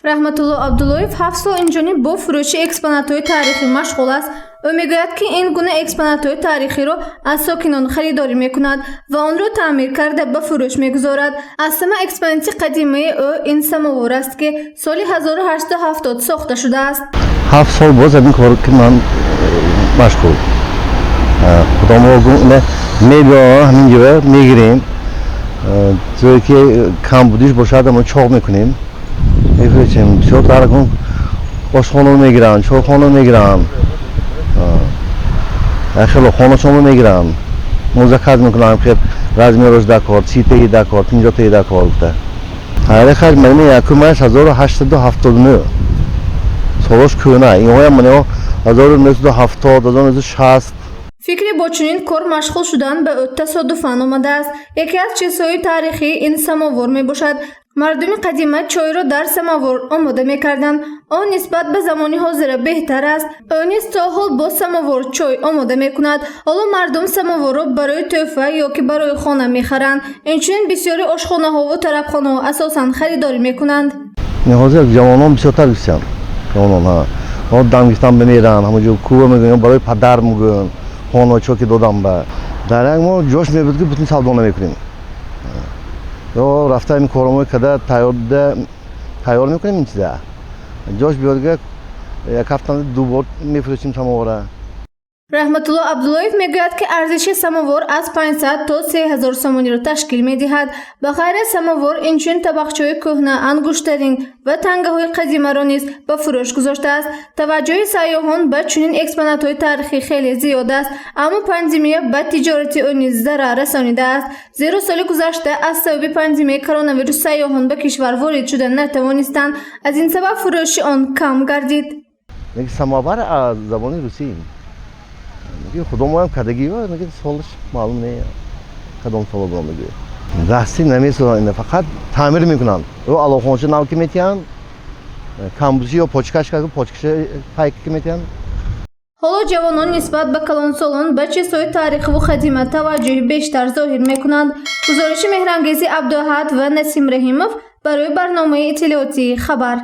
Rahmatullo Abdullayev 7 سال اینجانی با فروش اکسپونات‌های تاریخی مشغول است و میگوید که این گونه اکسپونات‌های تاریخی را از ساکنان خریداری میکند و آن را تعمیر کرده به فروش میگذارد. از سمه اکسپونات قدیمی او این سماور است که سال 1870 ساخته شده است. 7 سال باز این کار که من مشغول. خودم رو میبینم همین جوه میگیریم. جایی که کم بودیش باشد ما چاق میکنیم. میفروشیم. چه ترکون آشخانه میگیرن، چاخانه میگیرن. خیلی خانه شما میگیرن. مذاکره میکنم که رزمی روز دکار، 30 تایی دکار، 50 تایی دکار بوده. هر خرج من یکمش 1879. سالش کنه. این های منو 1970 1960. فکری با چنین کار مشغول شدن به او تصادفاً آمده است. یکی از چیزهای تاریخی این سماور می باشد. مردم قدیمی چای را در سماور آماده می کردند. آن نسبت به زمانی حاضر بهتر است. آن نیز تا حال با سماور چای آماده می کند. حالا مردم سماور را برای تحفه یا که برای خانه می خرند. اینچنین بسیاری آشخانه ها و طربخانه ها اساساً خریداری می کنند. حاضر جوانان بسیارتر بسیار. جوانان ها دانگستان بمیرن. همونجور کوه میگن برای پدر میگن. خانه چوکی دادم به در ما جوش میبود که بتونیم سالدانه میکنیم یا رفته این کارمون کده تیار میکنیم این چیزه جوش بیاد که یک هفته دو بار میفروشیم سماوره. رحمتالله عبداللهیف میگوید که ارزش سماور از 500 تا 3000 سومانی را تشکیل میدهد. به غیر سماور اینچنین طبقچه‌های کهنه، انگشترین و تنگه های قدیمی را نیز به فروش گذاشته است. توجه سیاحان به چنین اکسپونات‌های تاریخی خیلی زیاد است، اما پاندمی به تجارت آن نیز ضرر رسانیده است، زیرا سال گذشته از سبب پاندمی کرونا ویروس سیاحان به کشور وارد شدن نتوانستند. از این سبب فروش آن کم گردید. یک سماور از زبان روسی میگه خودم هم کدگی و میگه سالش معلوم نیست کدام سال بود میگه راستی نمیشه فقط تعمیر میکنن و علاقه‌اش ناو که میتیان کامبوزی و پوچکش که پوچکش پایک که میتیان. حالا جوانان نسبت به کلانسالان به چیزهای تاریخی و قدیمی توجه بیشتر ظاهر میکنند. گزارش مهرانگیز عبداحد و نسیم رحیموف برای برنامه اطلاعاتی خبر.